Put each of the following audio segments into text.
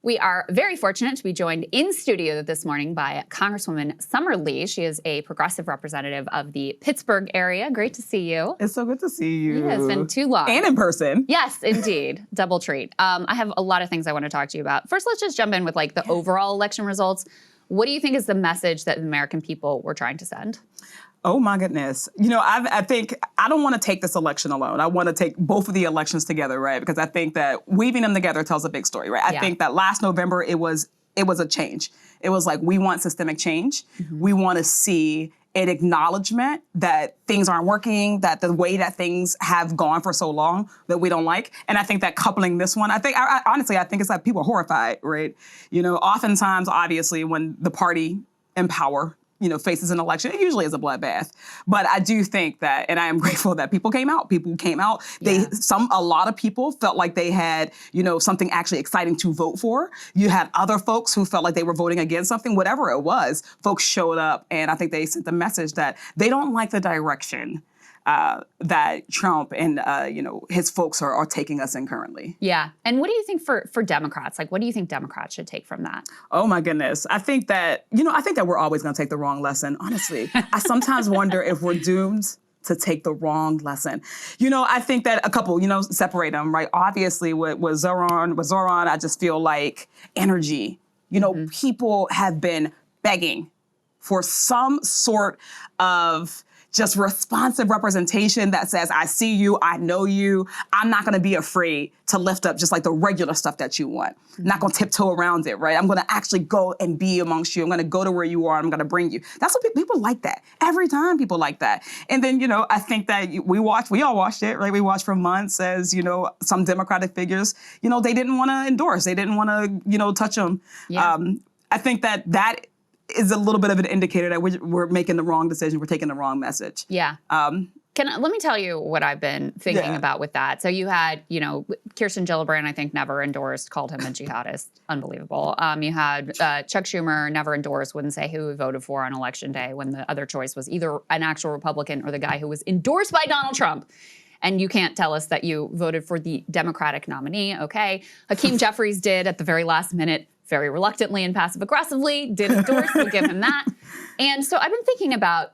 We are very fortunate to be joined in studio this morning by Congresswoman Summer Lee. She is a progressive representative of the Pittsburgh area. Great to see you. It's so good to see you. Yeah, it's been too long. And in person. Yes, indeed. Double treat. I have a lot of things I want to talk to you about. First, let's just jump in with like the overall election results. What do you think is the message that the American people were trying to send? Oh my goodness. You know, I think I don't want to take this election alone. I want to take both of the elections together, right? Because I think that weaving them together tells a big story, right? I think that last November, it was a change. It was like, we want systemic change. Mm-hmm. We want to see an acknowledgement that things aren't working, that the way that things have gone for so long that we don't like. And I think that coupling this one, honestly, I think it's like people are horrified, right? You know, oftentimes, obviously, when the party in power faces an election, it usually is a bloodbath. But I do think that, and I am grateful that people came out. A lot of people felt like they had, something actually exciting to vote for. You had other folks who felt like they were voting against something, whatever it was. Folks showed up, and I think they sent the message that they don't like the direction that Trump and his folks are taking us in currently. Yeah. And what do you think for Democrats? Like, what do you think Democrats should take from that? Oh my goodness. I think that we're always going to take the wrong lesson. Honestly, I sometimes wonder if we're doomed to take the wrong lesson. I think that a couple, separate them, right? Obviously with Zohran, I just feel like energy. People have been begging for some sort of just responsive representation that says, I see you, I know you, I'm not gonna be afraid to lift up just like the regular stuff that you want. I'm not gonna tiptoe around it, right? I'm gonna actually go and be amongst you. I'm gonna go to where you are, I'm gonna bring you. That's what people like that. Every time people like that. And then, I think that we all watched it, right? We watched for months as, some Democratic figures, they didn't wanna endorse, they didn't wanna, touch them. Yeah. I think that is a little bit of an indicator that we're making the wrong decision. We're taking the wrong message. Yeah. Let me tell you what I've been thinking about with that. So you had, Kirsten Gillibrand, I think, never endorsed, called him a jihadist. Unbelievable. You had Chuck Schumer, never endorsed, wouldn't say who he voted for on Election Day when the other choice was either an actual Republican or the guy who was endorsed by Donald Trump. And you can't tell us that you voted for the Democratic nominee. Okay. Hakeem Jeffries did at the very last minute, very reluctantly and passive-aggressively, did endorse, we'll give him that. And so I've been thinking about,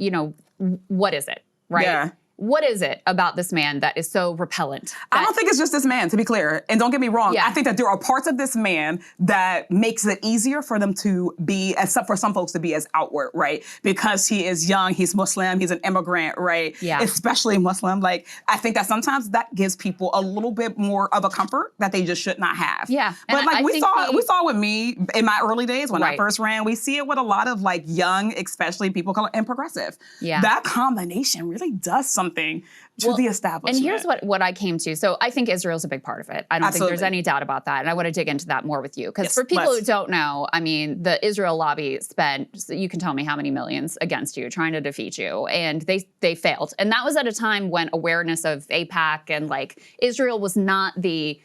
what is it, right? Yeah. What is it about this man that is so repellent? I don't think it's just this man, to be clear. And don't get me wrong. Yeah. I think that there are parts of this man that makes it easier for them to be, for some folks to be as outward, right? Because he is young, he's Muslim, he's an immigrant, right? Yeah. Especially Muslim. Like, I think that sometimes that gives people a little bit more of a comfort that they just should not have. Yeah. But like we saw with me in my early days when I first ran, we see it with a lot of like young, especially people and progressive. Yeah. That combination really does something to the establishment. And here's what I came to. So I think Israel's a big part of it. I don't think there's any doubt about that. And I want to dig into that more with you. Because for people who don't know, I mean, the Israel lobby spent, you can tell me how many millions against you, trying to defeat you. And they failed. And that was at a time when awareness of AIPAC and like Israel was not the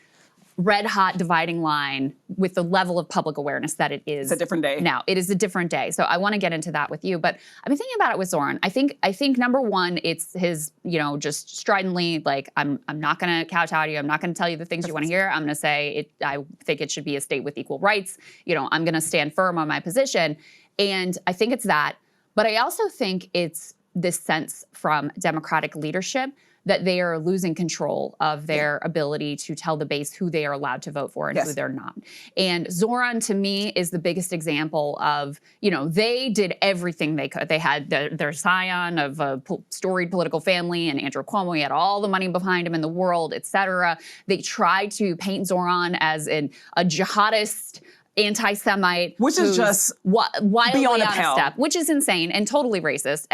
red hot dividing line with the level of public awareness that it is. It's a different day. Now, it is a different day. So I want to get into that with you. But I've been thinking about it with Zohran. I think number one, it's his, just stridently, like, I'm not going to kowtow you. I'm not going to tell you the things you want to hear. I'm going to say I think it should be a state with equal rights. I'm going to stand firm on my position. And I think it's that. But I also think it's this sense from Democratic leadership that they are losing control of their ability to tell the base who they are allowed to vote for and who they're not. And Zohran, to me, is the biggest example of, they did everything they could. They had their scion of a storied political family, and Andrew Cuomo, he had all the money behind him in the world, et cetera. They tried to paint Zohran as a jihadist, anti-Semite, which is just wildly out of step, which is insane and totally racist.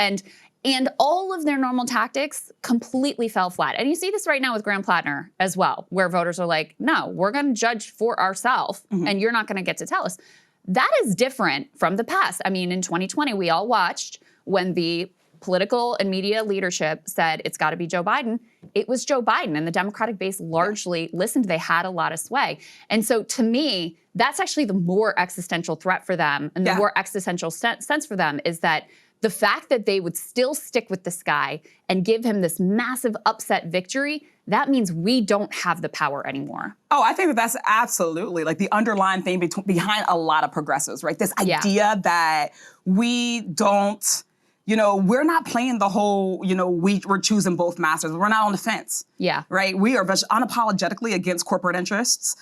And all of their normal tactics completely fell flat. And you see this right now with Graham Plattner as well, where voters are like, no, we're going to judge for ourselves, and you're not going to get to tell us. That is different from the past. I mean, in 2020, we all watched when the political and media leadership said it's got to be Joe Biden. It was Joe Biden, and the Democratic base largely listened. They had a lot of sway. And so to me, that's actually the more existential threat for them, and the more existential sense for them is that the fact that they would still stick with this guy and give him this massive upset victory, that means we don't have the power anymore. Oh, I think that that's absolutely like the underlying thing behind a lot of progressives, right? This idea that we don't, we're not playing the whole, we're choosing both masters. We're not on the fence. Yeah. Right? We are unapologetically against corporate interests.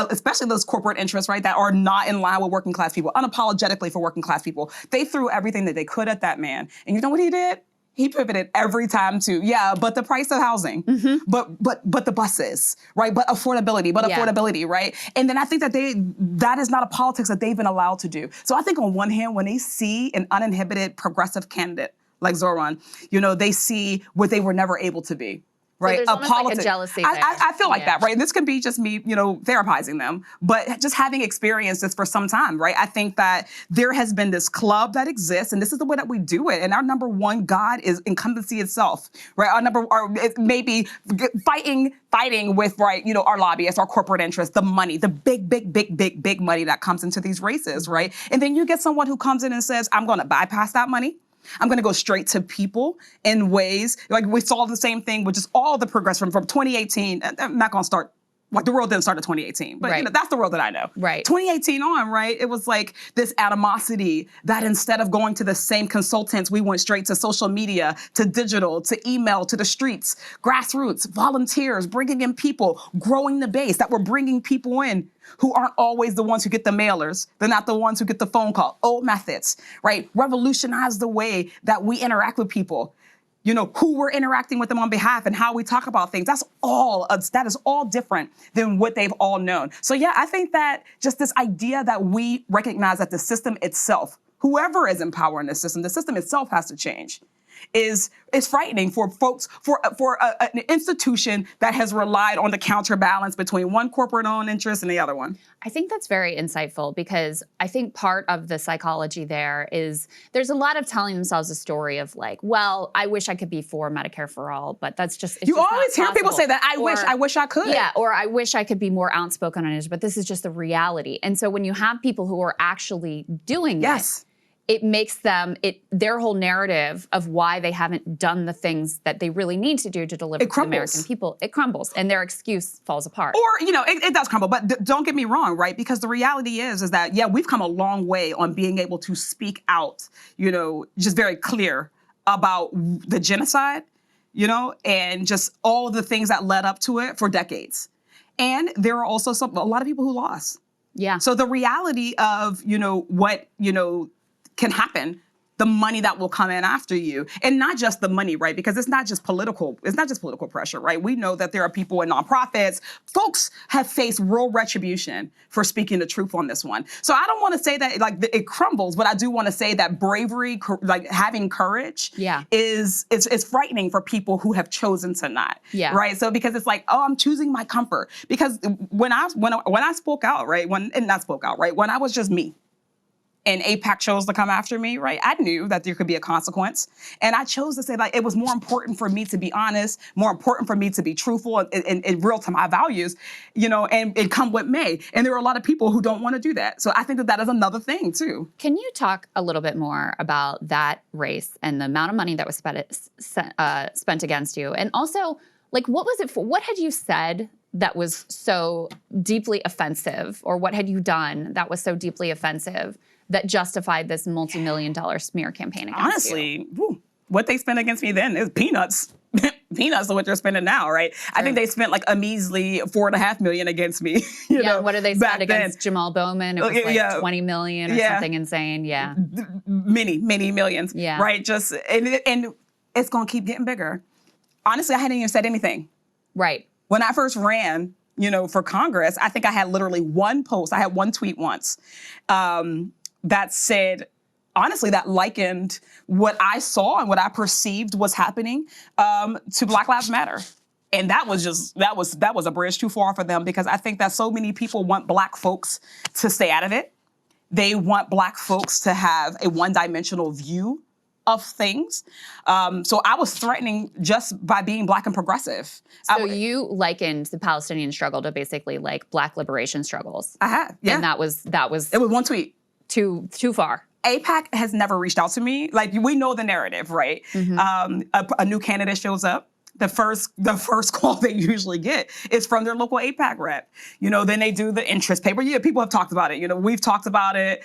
Especially those corporate interests, right, that are not in line with working class people, unapologetically for working class people. They threw everything that they could at that man. And you know what he did? He pivoted every time to, but the price of housing, but the buses, right? But affordability, right? And then I think that is not a politics that they've been allowed to do. So I think on one hand, when they see an uninhibited progressive candidate like Zohran, they see what they were never able to be. Right, so there's almost like a jealousy there. I feel like that, right? And this can be just me, therapizing them, but just having experienced this for some time, right? I think that there has been this club that exists, and this is the way that we do it. And our number one God is incumbency itself, right? It may be fighting with, right, our lobbyists, our corporate interests, the money, the big money that comes into these races, right? And then you get someone who comes in and says, I'm going to bypass that money. I'm going to go straight to people in ways, like we saw the same thing with just all the progress from 2018. I'm not going to start, like the world didn't start in 2018, but that's the world that I know. Right. 2018 on, right? It was like this animosity that instead of going to the same consultants, we went straight to social media, to digital, to email, to the streets, grassroots, volunteers, bringing in people, growing the base, that we're bringing people in who aren't always the ones who get the mailers. They're not the ones who get the phone call. Old methods, right? Revolutionize the way that we interact with people. Who we're interacting with them on behalf and how we talk about things. That is all different than what they've all known. So I think that just this idea that we recognize that the system itself, whoever is in power in the system itself has to change. Is frightening for folks, for an institution that has relied on the counterbalance between one corporate-owned interest and the other one. I think that's very insightful because I think part of the psychology there is there's a lot of telling themselves a story of like, well, I wish I could be for Medicare for all, but that's just it's you just always hear people say that. I wish I could. Yeah, or I wish I could be more outspoken on it, but this is just the reality. And so when you have people who are actually doing it makes them, their whole narrative of why they haven't done the things that they really need to do to deliver to the American people, it crumbles, and their excuse falls apart. Or, it does crumble, but don't get me wrong, right? Because the reality is that, we've come a long way on being able to speak out, just very clear about the genocide, and just all of the things that led up to it for decades. And there are also a lot of people who lost. Yeah. So the reality of, what, can happen, the money that will come in after you, and not just the money, right? Because it's not just political pressure, right? We know that there are people in nonprofits. Folks have faced real retribution for speaking the truth on this one. So I don't want to say that it crumbles, but I do want to say that bravery, like having courage, is frightening for people who have chosen to not, right? So because it's like, oh, I'm choosing my comfort. Because when I spoke out, right? When I was just me, and AIPAC chose to come after me, right? I knew that there could be a consequence. And I chose to say, it was more important for me to be honest, more important for me to be truthful and real to my values, and come what may. And there are a lot of people who don't want to do that. So I think that is another thing, too. Can you talk a little bit more about that race and the amount of money that was spent against you? And also, what was it for? What had you said that was so deeply offensive? Or what had you done that was so deeply offensive that justified this multi-million-dollar smear campaign against Honestly, what they spent against me then is peanuts. Peanuts to what they're spending now, right? True. I think they spent like a measly $4.5 million against me. What did they spend against Jamal Bowman? It was like 20 million or something insane. Yeah, many millions. Yeah, right. Just and it's gonna keep getting bigger. Honestly, I hadn't even said anything. Right. When I first ran, for Congress, I think I had literally one post. I had one tweet once. That said, honestly, that likened what I saw and what I perceived was happening to Black Lives Matter. And that was a bridge too far for them, because I think that so many people want Black folks to stay out of it. They want Black folks to have a one-dimensional view of things. So I was threatening just by being Black and progressive. So you likened the Palestinian struggle to basically like Black liberation struggles. I had, yeah. And that was It was one tweet. Too far. AIPAC has never reached out to me. We know the narrative, right? Mm-hmm. A new candidate shows up. the first call they usually get is from their local AIPAC rep. Then they do the interest paper. Yeah, people have talked about it. We've talked about it.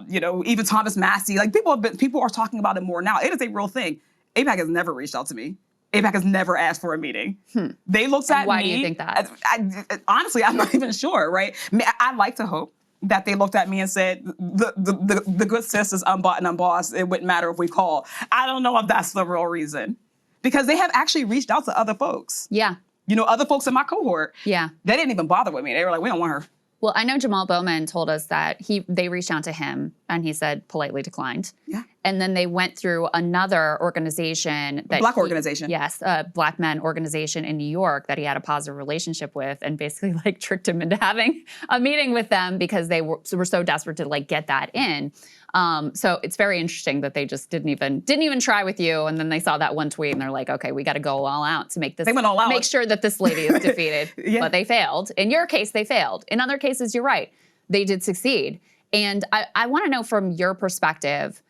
Even Thomas Massey. Like people are talking about it more now. It is a real thing. AIPAC has never reached out to me. AIPAC has never asked for a meeting. They looked at me. Why do you think that? Honestly, I'm not even sure, right? I like to hope that they looked at me and said, the good sis is unbought and unbossed. It wouldn't matter if we call. I don't know if that's the real reason. Because they have actually reached out to other folks. Yeah. Other folks in my cohort. Yeah. They didn't even bother with me. They were like, we don't want her. Well, I know Jamal Bowman told us that they reached out to him and he said politely declined. Yeah. And then they went through another organization. Organization. Yes, a Black men organization in New York that he had a positive relationship with and basically tricked him into having a meeting with them because they were so desperate to get that in. So it's very interesting that they just didn't even try with you, and then they saw that one tweet and they're like, okay, we got to go all out to make this. They went all out. Make sure that this lady is defeated. Yeah. But they failed. In your case, they failed. In other cases, you're right. They did succeed. And I want to know from your perspective,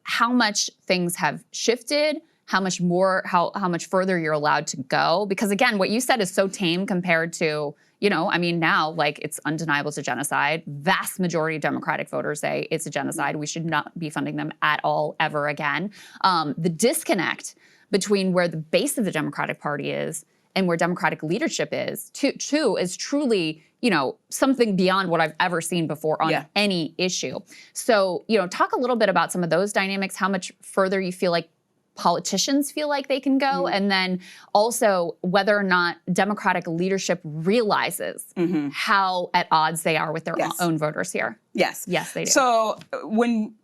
how much things have shifted, how much much further you're allowed to go. Because again, what you said is so tame compared to, now it's undeniable it's a genocide. Vast majority of Democratic voters say it's a genocide. We should not be funding them at all, ever again. The disconnect between where the base of the Democratic Party is and where Democratic leadership is, too, is truly, something beyond what I've ever seen before on any issue. So, talk a little bit about some of those dynamics, how much further you feel like politicians feel like they can go, and then also whether or not Democratic leadership realizes how at odds they are with their own voters here. Yes. Yes, they do. So when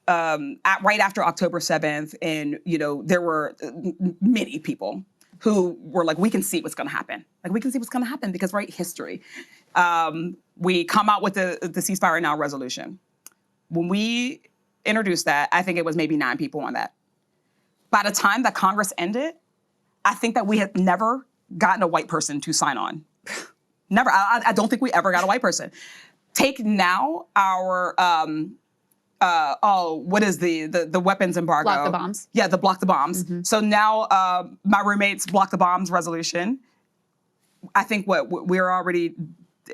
right after October 7th, and there were many people who were like, we can see what's going to happen. We can see what's going to happen because, history. We come out with the ceasefire now resolution. When we introduced that, I think it was maybe 9 people on that. By the time that Congress ended, I think that we had never gotten a white person to sign on. Never. I don't think we ever got a white person. Take now our what is the weapons embargo? Block the bombs. Yeah, the block the bombs. So now my roommate's block the bombs resolution. I think we're already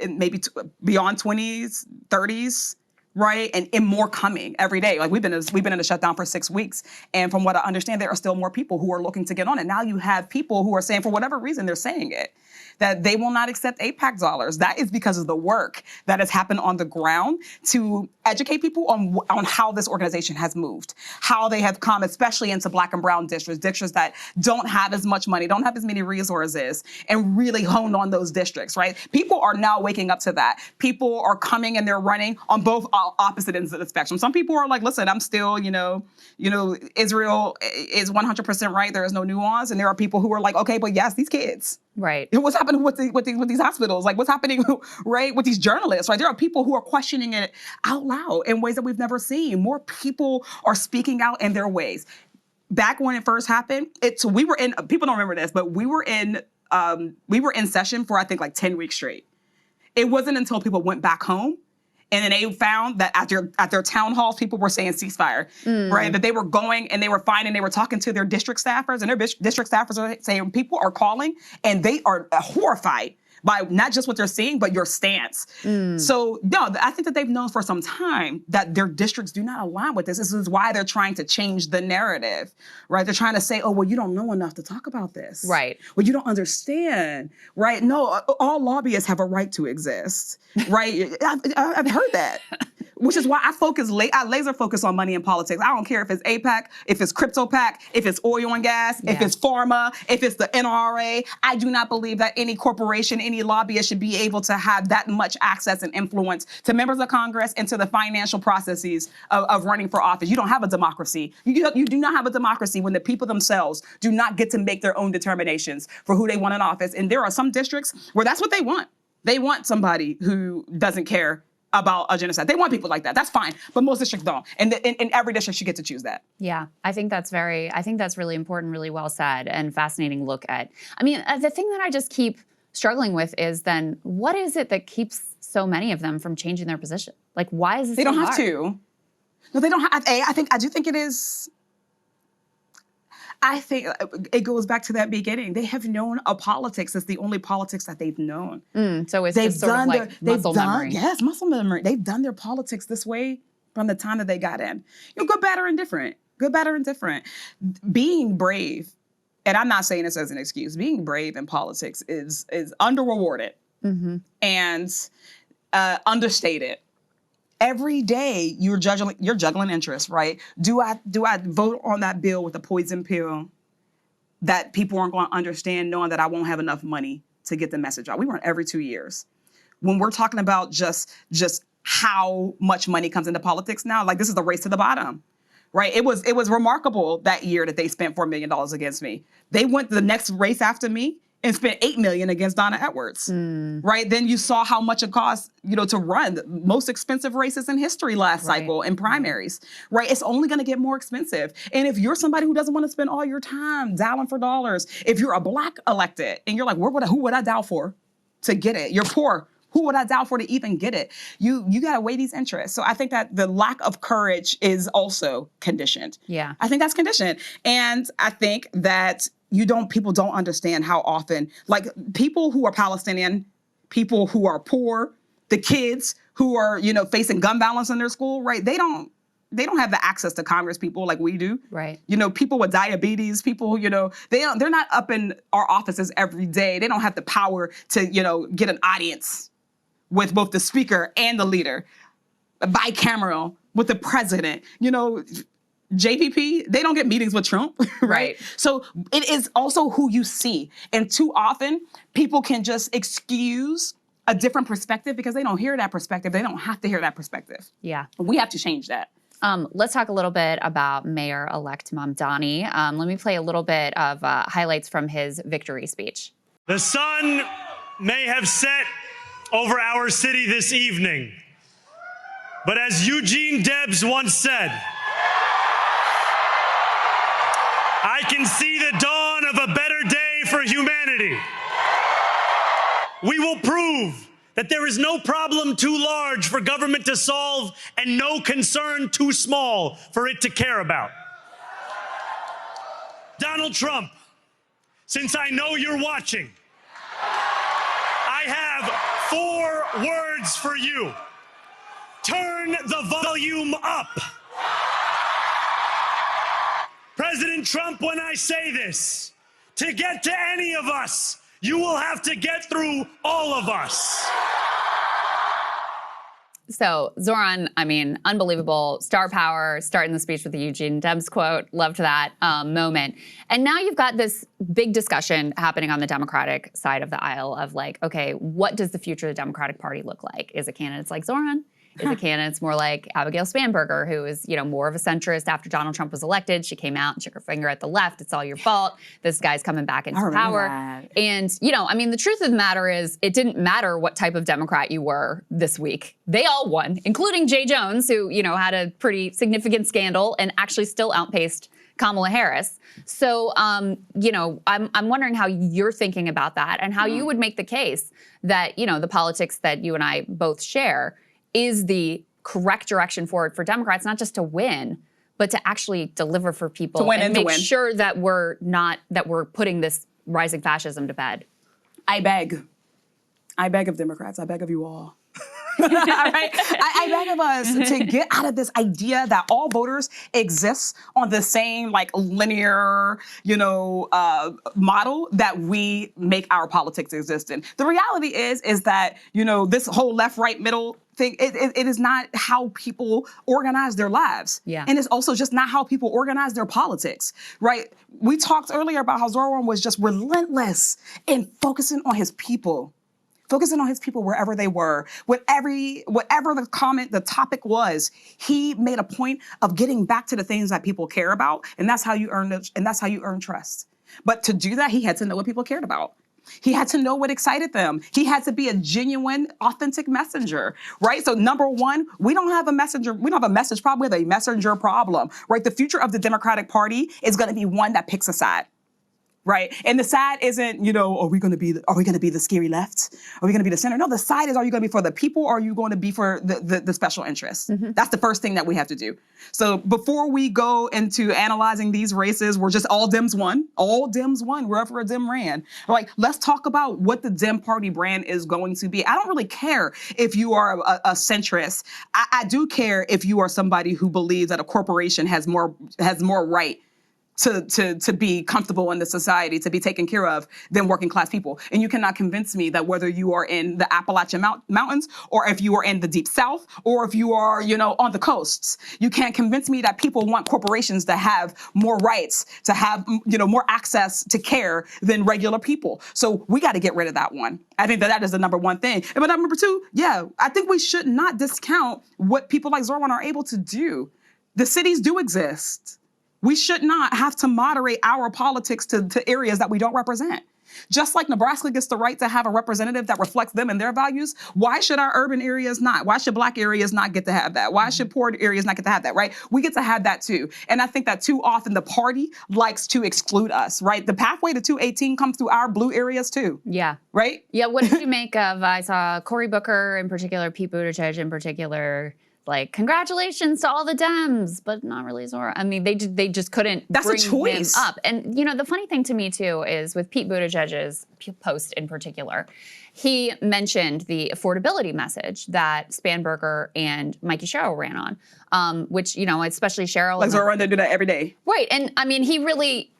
maybe beyond 20s, 30s. Right, and more coming every day. We've been in a shutdown for 6 weeks, and from what I understand, there are still more people who are looking to get on it. Now you have people who are saying, for whatever reason, they're saying it, that they will not accept AIPAC dollars. That is because of the work that has happened on the ground to educate people on how this organization has moved, how they have come, especially into Black and brown districts that don't have as much money, don't have as many resources, and really honed on those districts. Right, people are now waking up to that. People are coming and they're running on both opposite ends of the spectrum. Some people are like, listen, I'm still, Israel is 100% right. There is no nuance. And there are people who are like, okay, but yes, these kids. Right. What's happening with these hospitals? What's happening, right, with these journalists? Right. There are people who are questioning it out loud in ways that we've never seen. More people are speaking out in their ways. Back when it first happened, we were in, people don't remember this, but we were in session for, I think, 10 weeks straight. It wasn't until people went back home and then they found that at their town halls, people were saying ceasefire, right? That they were going and they were finding, they were talking to their district staffers, and their district staffers are saying people are calling and they are horrified by not just what they're seeing, but your stance. So, no, I think that they've known for some time that their districts do not align with this. This is why they're trying to change the narrative, right? They're trying to say, oh, well, you don't know enough to talk about this. Right. Well, you don't understand, right? No, all lobbyists have a right to exist, right? I've heard that. Which is why I laser focus on money in politics. I don't care if it's AIPAC, if it's crypto PAC, if it's oil and gas, if it's pharma, if it's the NRA. I do not believe that any corporation, any lobbyist should be able to have that much access and influence to members of Congress and to the financial processes of running for office. You don't have a democracy. You do not have a democracy when the people themselves do not get to make their own determinations for who they want in office. And there are some districts where that's what they want. They want somebody who doesn't care about a genocide. They want people like that. That's fine. But most districts don't. And in every district should get to choose that. Yeah, I think that's really important, really well said, and fascinating look at. I mean, the thing that I just keep struggling with is then what is it that keeps so many of them from changing their position? Why is this They so don't have hard? to. No, they don't have. I do think it is. I think it goes back to that beginning. They have known a politics. It's the only politics that they've known. So it's just sort of like muscle memory. Yes, muscle memory. They've done their politics this way from the time that they got in. Good, bad, or indifferent. Good, bad, or indifferent. Being brave, and I'm not saying this as an excuse, being brave in politics is under-rewarded and understated. Every day you're juggling interests, right? Do I vote on that bill with a poison pill that people aren't going to understand, knowing that I won't have enough money to get the message out? We run every 2 years. When we're talking about just how much money comes into politics now, like this is the race to the bottom, right? It was remarkable that year that they spent $4 million against me. They went the next race after me and spent $8 million against Donna Edwards, right? Then you saw how much it cost, to run the most expensive races in history last cycle in primaries, right? It's only going to get more expensive. And if you're somebody who doesn't want to spend all your time dialing for dollars, if you're a Black elected and you're like, who would I dial for to get it? You're poor. Who would I dial for to even get it? You got to weigh these interests. So I think that the lack of courage is also conditioned. Yeah. I think that's conditioned. And I think that people don't understand how often, like people who are Palestinian, people who are poor, the kids who are, facing gun violence in their school, right? They don't have the access to Congress people like we do. Right. People with diabetes, people, they're not up in our offices every day. They don't have the power to, get an audience with both the speaker and the leader, bicameral with the president, JPP, they don't get meetings with Trump, right? So it is also who you see. And too often, people can just excuse a different perspective because they don't hear that perspective. They don't have to hear that perspective. Yeah. We have to change that. Let's talk a little bit about Mayor-elect Mamdani. Let me play a little bit of highlights from his victory speech. The sun may have set over our city this evening, but as Eugene Debs once said, I can see the dawn of a better day for humanity. We will prove that there is no problem too large for government to solve and no concern too small for it to care about. Donald Trump, since I know you're watching, I have 4 words for you. Turn the volume up. President Trump, when I say this, to get to any of us, you will have to get through all of us. So Zohran, unbelievable, star power, starting the speech with the Eugene Debs quote. Loved that moment. And now you've got this big discussion happening on the Democratic side of the aisle of like, okay, what does the future of the Democratic Party look like? Is it candidates like Zohran? Is it candidates more like Abigail Spanberger, who is, more of a centrist after Donald Trump was elected? She came out and shook her finger at the left. It's all your fault. This guy's coming back into power. And, the truth of the matter is it didn't matter what type of Democrat you were this week. They all won, including Jay Jones, who, had a pretty significant scandal and actually still outpaced Kamala Harris. So, I'm wondering how you're thinking about that and how you would make the case that, the politics that you and I both share is the correct direction forward for Democrats, not just to win, but to actually deliver for people to win and to make win. Sure that we're putting this rising fascism to bed. I beg of Democrats. I beg of you all. Right? I beg of us to get out of this idea that all voters exist on the same linear, model that we make our politics exist in. The reality is that, this whole left, right, middle thing, it is not how people organize their lives. Yeah. And it's also just not how people organize their politics, right? We talked earlier about how Zohran was just relentless in focusing on his people. Focusing on his people wherever they were, whatever the topic was, he made a point of getting back to the things that people care about, and that's how you earn trust. But to do that, he had to know what people cared about. He had to know what excited them. He had to be a genuine, authentic messenger, right? So number one, we don't have a messenger. We don't have a message problem. We have a messenger problem, right? The future of the Democratic Party is going to be one that picks a side. right? And the side isn't, are we going to be the scary left? Are we going to be the center? No, the side is, are you going to be for the people or are you going to be for the special interests? That's the first thing that we have to do. So before we go into analyzing these races, we're just all Dems won, wherever a Dem ran. Like, let's talk about what the Dem party brand is going to be. I don't really care if you are a centrist. I do care if you are somebody who believes that a corporation has more right to be comfortable in the society, to be taken care of than working class people. And you cannot convince me that whether you are in the Appalachian Mountains or if you are in the Deep South or if you are, on the coasts, you can't convince me that people want corporations to have more rights, to have, more access to care than regular people. So we got to get rid of that one. I think that is the number one thing. But number two, I think we should not discount what people like Zohran are able to do. The cities do exist. We should not have to moderate our politics to areas that we don't represent. Just like Nebraska gets the right to have a representative that reflects them and their values, why should our urban areas not? Why should Black areas not get to have that? Why should poor areas not get to have that, right? We get to have that too. And I think that too often the party likes to exclude us, right? The pathway to 218 comes through our blue areas too. Yeah. Right? Yeah, what did you make of, I saw Cory Booker in particular, Pete Buttigieg in particular, like, congratulations to all the Dems, but not really Zohran. I mean, they just couldn't bring him up. And, the funny thing to me, too, is with Pete Buttigieg's post in particular, he mentioned the affordability message that Spanberger and Mikey Sherrill ran on, which, especially Sherrill. Like Zohran, they do that every day. Right. And, I mean, he really,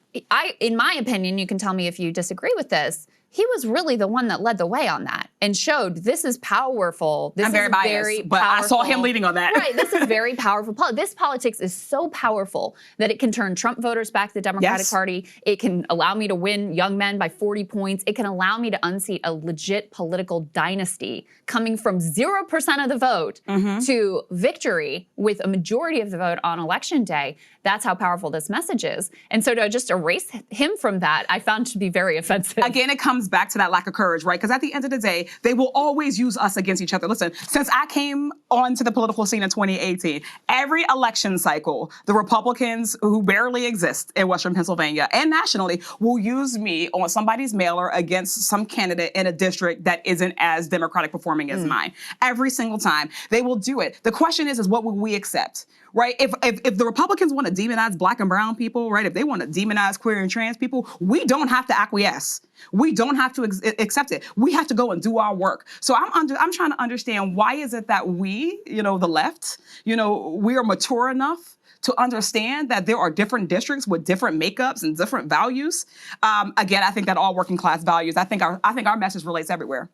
in my opinion, you can tell me if you disagree with this, he was really the one that led the way on that and showed this is powerful. This I'm very biased, but I saw him leading on that. Right, this is very powerful. This politics is so powerful that it can turn Trump voters back to the Democratic Party. It can allow me to win young men by 40 points. It can allow me to unseat a legit political dynasty coming from 0% of the vote to victory with a majority of the vote on election day. That's how powerful this message is. And so to just erase him from that, I found to be very offensive. Again, it comes back to that lack of courage, right? Because at the end of the day, they will always use us against each other. Listen, since I came onto the political scene in 2018, every election cycle, the Republicans who barely exist in Western Pennsylvania and nationally will use me on somebody's mailer against some candidate in a district that isn't as Democratic performing as mine. Every single time. They will do it. The question is what will we accept? Right? If the Republicans want to demonize Black and brown people, right? If they want to demonize queer and trans people, we don't have to acquiesce. We don't have to accept it. We have to go and do our work. So I'm trying to understand, why is it that we, the left, we are mature enough to understand that there are different districts with different makeups and different values. Again, I think that all working class values, I think our message relates everywhere.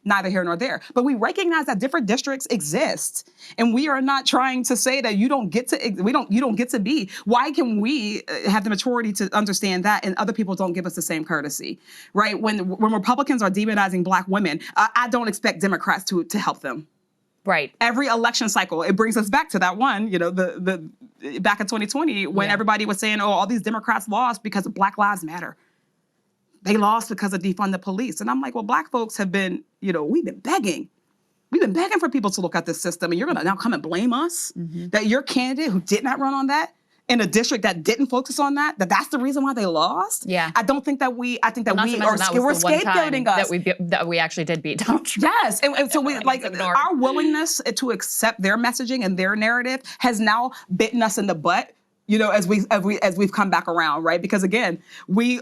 Neither here nor there. But we recognize that different districts exist. And we are not trying to say that you don't get to be. Why can we have the maturity to understand that and other people don't give us the same courtesy, right? When Republicans are demonizing Black women, I don't expect Democrats to help them. Right. Every election cycle, it brings us back to that one, the back in 2020 when everybody was saying, oh, all these Democrats lost because of Black Lives Matter. They lost because of defund the police. And I'm like, well, Black folks have been, we've been begging. We've been begging for people to look at this system. And you're going to now come and blame us that your candidate who did not run on that in a district that didn't focus on that's the reason why they lost? Yeah. I think that we're scapegoating us. That we actually did beat Donald Trump. Yes. And so our willingness to accept their messaging and their narrative has now bitten us in the butt. As we've come back around, right? Because again, we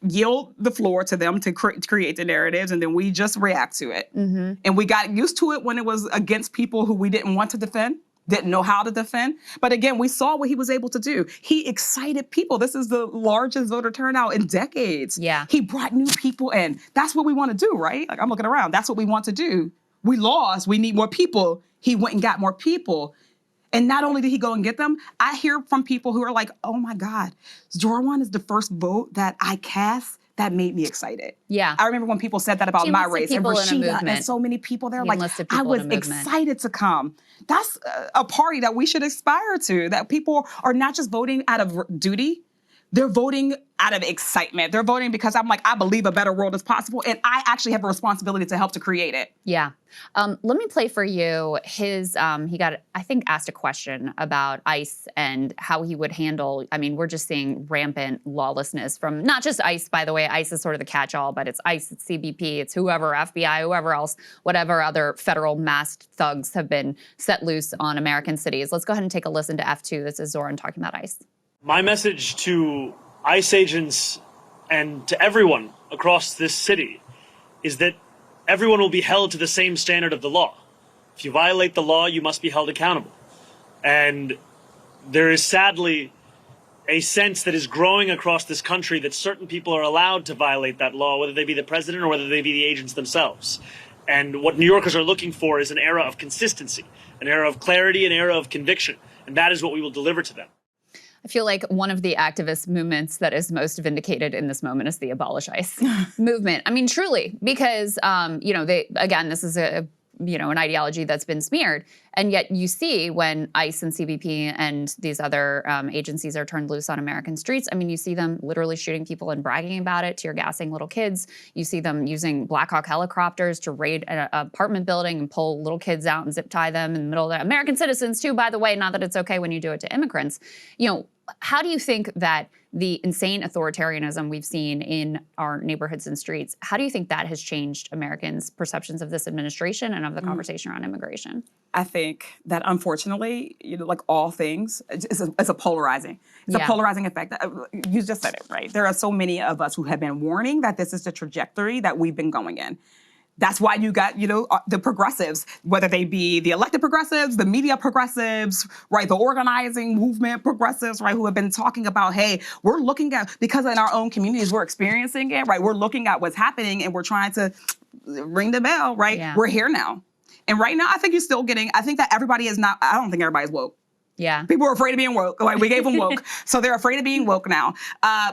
yield the floor to them to create the narratives, and then we just react to it. And we got used to it when it was against people who we didn't want to defend, didn't know how to defend. But again, we saw what he was able to do. He excited people. This is the largest voter turnout in decades. Yeah. He brought new people in. That's what we want to do, right? Like, I'm looking around. That's what we want to do. We lost. We need more people. He went and got more people. And not only did he go and get them, I hear from people who are like, oh my God, Zohran is the first vote that I cast that made me excited. Yeah. I remember when people said that about my race and Rashida and so many people, they're like, I was excited to come. That's a party that we should aspire to, that people are not just voting out of duty. They're voting out of excitement. They're voting because I'm like, I believe a better world is possible, and I actually have a responsibility to help to create it. Yeah. Let me play for you his, he got, I think, asked a question about ICE and how he would handle, I mean, we're just seeing rampant lawlessness from not just ICE, by the way. ICE is sort of the catch-all, but it's ICE, it's CBP, it's whoever, FBI, whoever else, whatever other federal masked thugs have been set loose on American cities. Let's go ahead and take a listen to F2. This is Zohran talking about ICE. My message to ICE agents and to everyone across this city is that everyone will be held to the same standard of the law. If you violate the law, you must be held accountable. And there is sadly a sense that is growing across this country that certain people are allowed to violate that law, whether they be the president or whether they be the agents themselves. And what New Yorkers are looking for is an era of consistency, an era of clarity, an era of conviction. And that is what we will deliver to them. I feel like one of the activist movements that is most vindicated in this moment is the Abolish ICE movement. I mean, truly, because, you know, again, this is an ideology that's been smeared. And yet you see when ICE and CBP and these other agencies are turned loose on American streets, I mean, you see them literally shooting people and bragging about it, tear gassing little kids. You see them using Black Hawk helicopters to raid an apartment building and pull little kids out and zip tie them in the middle of the American citizens too, by the way, not that it's okay when you do it to immigrants. You know, how do you think that the insane authoritarianism we've seen in our neighborhoods and streets, how do you think that has changed Americans' perceptions of this administration and of the conversation around immigration? I think that unfortunately, you know, like all things, it's a polarizing. It's a polarizing effect. You just said it, right? There are so many of us who have been warning that this is the trajectory that we've been going in. That's why you got, you know, the progressives, whether they be the elected progressives, the media progressives, right, the organizing movement progressives, right, who have been talking about, hey, we're looking at, because in our own communities we're experiencing it, right, we're looking at what's happening and we're trying to ring the bell, right? Yeah. We're here now. And right now, I think you're still getting, I think that everybody is not, I don't think everybody's woke. Yeah. People are afraid of being woke. Like, we gave them woke. So they're afraid of being woke now.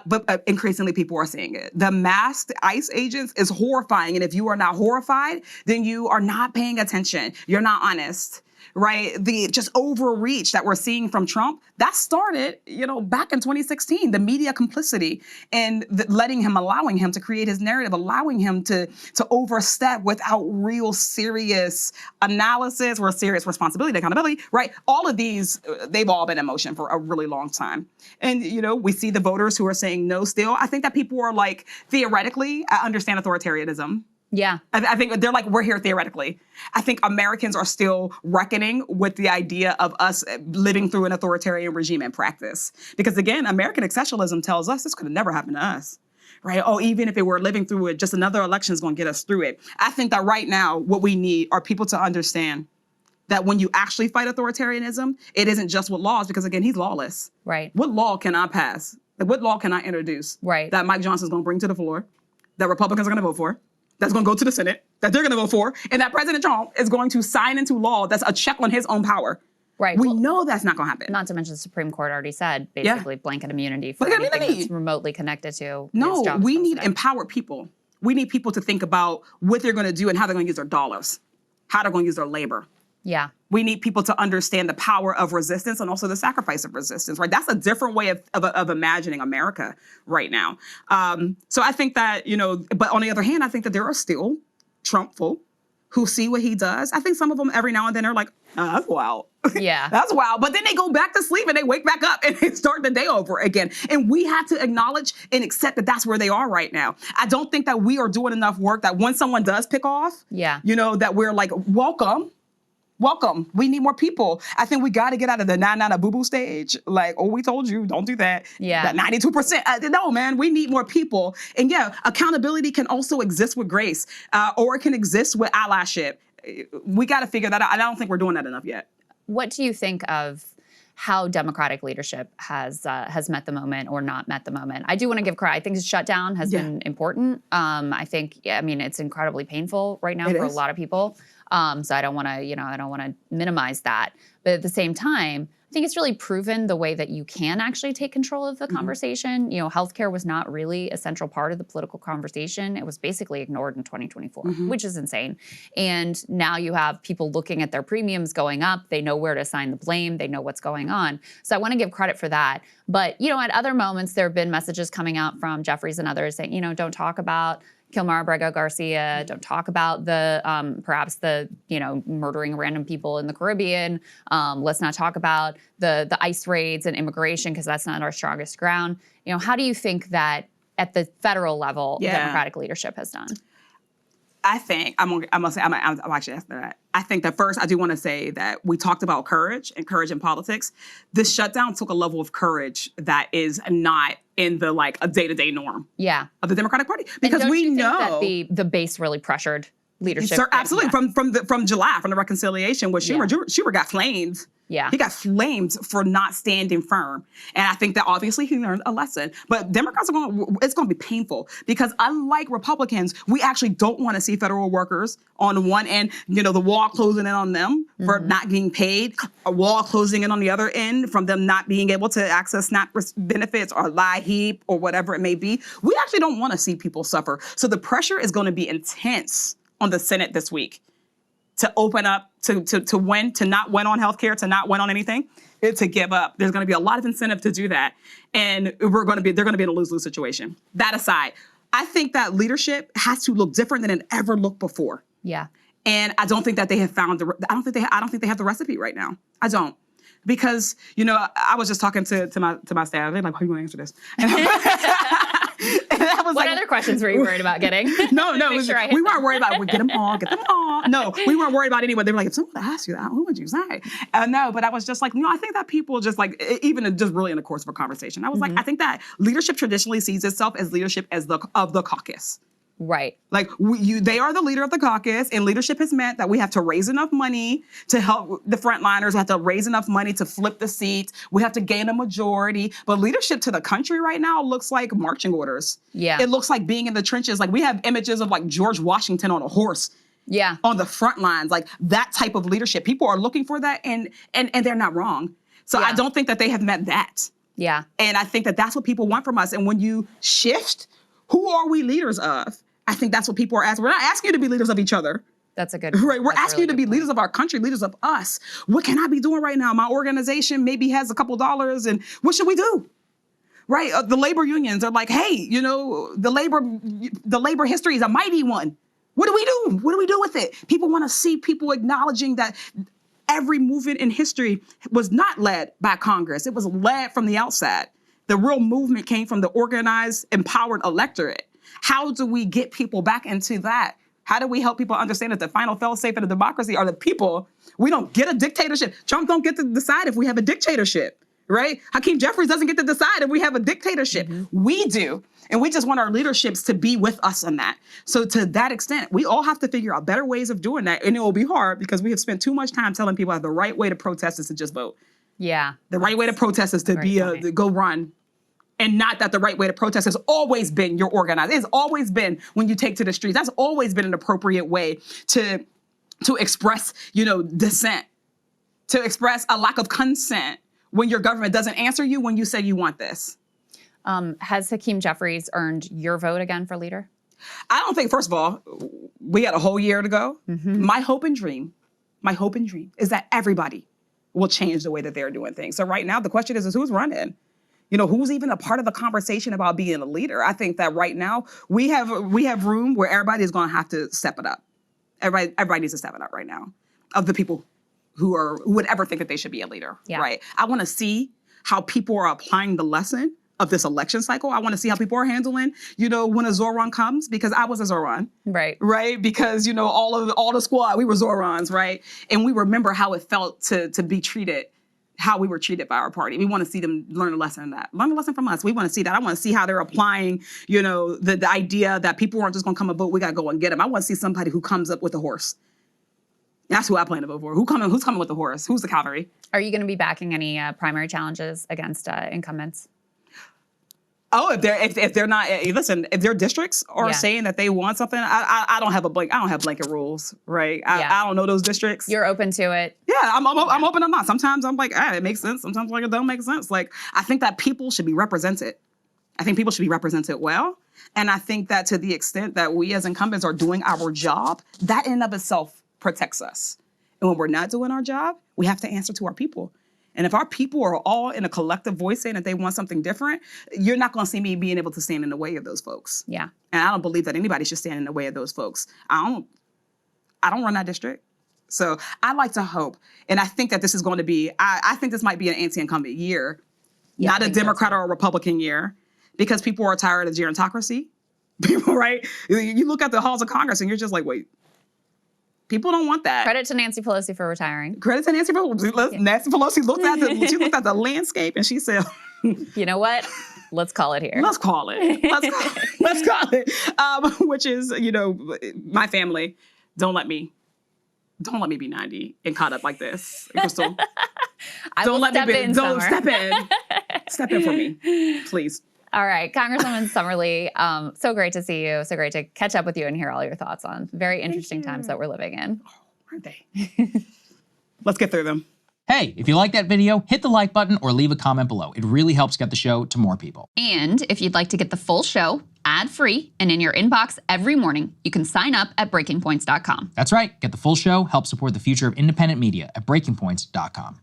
But increasingly people are seeing it. The masked ICE agents is horrifying. And if you are not horrified, then you are not paying attention. You're not honest. Right? The just overreach that we're seeing from Trump, that started, you know, back in 2016, the media complicity and allowing him to create his narrative, allowing him to overstep without real serious analysis or serious responsibility, accountability, right? All of these, they've all been in motion for a really long time. And, you know, we see the voters who are saying no still. I think that people are like, theoretically, I understand authoritarianism. Yeah. I think they're like, we're here theoretically. I think Americans are still reckoning with the idea of us living through an authoritarian regime in practice. Because again, American exceptionalism tells us this could have never happened to us. Right? Oh, even if it were living through it, just another election is going to get us through it. I think that right now, what we need are people to understand that when you actually fight authoritarianism, it isn't just with laws, because again, he's lawless. Right. What law can I pass? What law can I introduce? Right. That Mike Johnson's going to bring to the floor, that Republicans are going to vote for, that's going to go to the Senate, that they're going to vote for, and that President Trump is going to sign into law that's a check on his own power. Right. We know that's not going to happen. Not to mention the Supreme Court already said, basically, blanket immunity for anything that's remotely connected to his job. We need empowered people. We need people to think about what they're going to do and how they're going to use their dollars, how they're going to use their labor. Yeah. We need people to understand the power of resistance and also the sacrifice of resistance, right? That's a different way of imagining America right now. So I think that, you know, but on the other hand, I think that there are still Trumpful who see what he does. I think some of them every now and then are like, oh, that's wild. Yeah. That's wild. But then they go back to sleep and they wake back up and they start the day over again. And we have to acknowledge and accept that that's where they are right now. I don't think that we are doing enough work that when someone does pick off, you know, that we're like, welcome. We need more people. I think we got to get out of the nah boo-boo stage. Like, oh, we told you, don't do that. Yeah. That 92%. No, man, we need more people. And yeah, accountability can also exist with grace, or it can exist with allyship. We got to figure that out. I don't think we're doing that enough yet. What do you think of how Democratic leadership has met the moment or not met the moment? I do want to give credit. I think his shutdown has been important. I think, I mean, it's incredibly painful right now for a lot of people. So I don't want to, I don't want to minimize that. But at the same time, I think it's really proven the way that you can actually take control of the conversation. Healthcare was not really a central part of the political conversation. It was basically ignored in 2024, which is insane. And now you have people looking at their premiums going up. They know where to assign the blame. They know what's going on. So I want to give credit for that. But, at other moments, there have been messages coming out from Jeffries and others saying, don't talk about Kilmar Abrego Garcia, don't talk about the perhaps the murdering random people in the Caribbean. Let's not talk about the ICE raids and immigration because that's not our strongest ground. How do you think that at the federal level, Democratic leadership has done? I think I'm actually after that. I think that first I do want to say that we talked about courage in politics. This shutdown took a level of courage that is not in the a day-to-day norm of the Democratic Party, because we know that the base really pressured leadership. Sir, absolutely. From July, from the reconciliation where Schumer got flamed. Yeah. He got flamed for not standing firm. And I think that obviously he learned a lesson. But Democrats it's going to be painful because unlike Republicans, we actually don't want to see federal workers on one end, the wall closing in on them for not getting paid, a wall closing in on the other end from them not being able to access SNAP benefits or LIHEAP or whatever it may be. We actually don't want to see people suffer. So the pressure is going to be intense on the Senate this week to open up, to not win on healthcare, to not win on anything, to give up. There's going to be a lot of incentive to do that. And they're going to be in a lose-lose situation. That aside, I think that leadership has to look different than it ever looked before. Yeah. And I don't think that they have found I don't think they have the recipe right now. I don't. Because, I was just talking to my staff. They're like, how are you going to answer this? And I was what other questions were you worried about getting? No, we weren't worried about get them all. No, we weren't worried about anyone. They were like, if someone asked you that, who would you say? No, but I was just like, I think that people just even just really in the course of a conversation, I was like, I think that leadership traditionally sees itself as leadership of the caucus. Right. They are the leader of the caucus, and leadership has meant that we have to raise enough money to help the frontliners. We have to raise enough money to flip the seats. We have to gain a majority. But leadership to the country right now looks like marching orders. Yeah. It looks like being in the trenches. We have images of George Washington on a horse. Yeah. On the front lines, that type of leadership. People are looking for that, and they're not wrong. So I don't think that they have met that. Yeah. And I think that that's what people want from us. And when you shift, who are we leaders of? I think that's what people are asking. We're not asking you to be leaders of each other. That's a good right. We're asking you to be point. leaders of our country, leaders of us. What can I be doing right now? My organization maybe has a couple dollars, and what should we do? Right. The labor unions are like, hey, the labor history is a mighty one. What do we do? What do we do with it? People want to see people acknowledging that every movement in history was not led by Congress. It was led from the outside. The real movement came from the organized, empowered electorate. How do we get people back into that? How do we help people understand that the final fail-safe in a democracy are the people? We don't get a dictatorship. Trump don't get to decide if we have a dictatorship, right? Hakeem Jeffries doesn't get to decide if we have a dictatorship. We do. And we just want our leaderships to be with us in that. So to that extent, we all have to figure out better ways of doing that. And it will be hard because we have spent too much time telling people that the right way to protest is to just vote. Yeah. The right way to protest is to go run. And not that the right way to protest has always been your organized. It's always been when you take to the streets. That's always been an appropriate way to express, dissent, to express a lack of consent when your government doesn't answer you when you say you want this. Has Hakeem Jeffries earned your vote again for leader? I don't think, first of all, we got a whole year to go. My hope and dream is that everybody will change the way that they're doing things. So right now, the question is who's running? Who's even a part of the conversation about being a leader? I think that right now we have room where everybody is going to have to step it up. Everybody needs to step it up right now. Of the people who would ever think that they should be a leader, right? I want to see how people are applying the lesson of this election cycle. I want to see how people are handling, when a Zohran comes, because I was a Zohran, right? Because all the squad, we were Zohrans, right? And we remember how it felt to be treated. How we were treated by our party. We want to see them learn a lesson in that. Learn a lesson from us. We want to see that. I want to see how they're applying, the idea that people aren't just going to come and vote. We got to go and get them. I want to see somebody who comes up with a horse. That's who I plan to vote for. Who's coming with the horse? Who's the cavalry? Are you going to be backing any primary challenges against incumbents? Oh, if they're not, listen, if their districts are saying that they want something, I don't have blanket rules, right? I don't know those districts. You're open to it. Yeah, I'm open. I'm not. Sometimes I'm like, it makes sense. Sometimes like it don't make sense. Like I think that people should be represented. I think people should be represented well, and I think that to the extent that we as incumbents are doing our job, that in and of itself protects us. And when we're not doing our job, we have to answer to our people. And if our people are all in a collective voice saying that they want something different, you're not going to see me being able to stand in the way of those folks. Yeah. And I don't believe that anybody should stand in the way of those folks. I don't run that district. So I like to hope, and I think that this is going to be, I think this might be an anti-incumbent year, not a Democrat or a Republican year, because people are tired of gerontocracy. People, right? You look at the halls of Congress and you're just like, wait. People don't want that. Credit to Nancy Pelosi for retiring. Credit to Nancy Pelosi. Nancy Pelosi looked at the landscape and she said, "You know what? Let's call it here. Let's call it. Let's call it." Which is, my family. Don't let me be 90 and caught up like this, Krystal. Step in for me, please. All right, Congresswoman Summerly, so great to see you. So great to catch up with you and hear all your thoughts on very interesting times that we're living in. Aren't they? Let's get through them. Hey, if you like that video, hit the like button or leave a comment below. It really helps get the show to more people. And if you'd like to get the full show ad-free and in your inbox every morning, you can sign up at breakingpoints.com. That's right. Get the full show, help support the future of independent media at breakingpoints.com.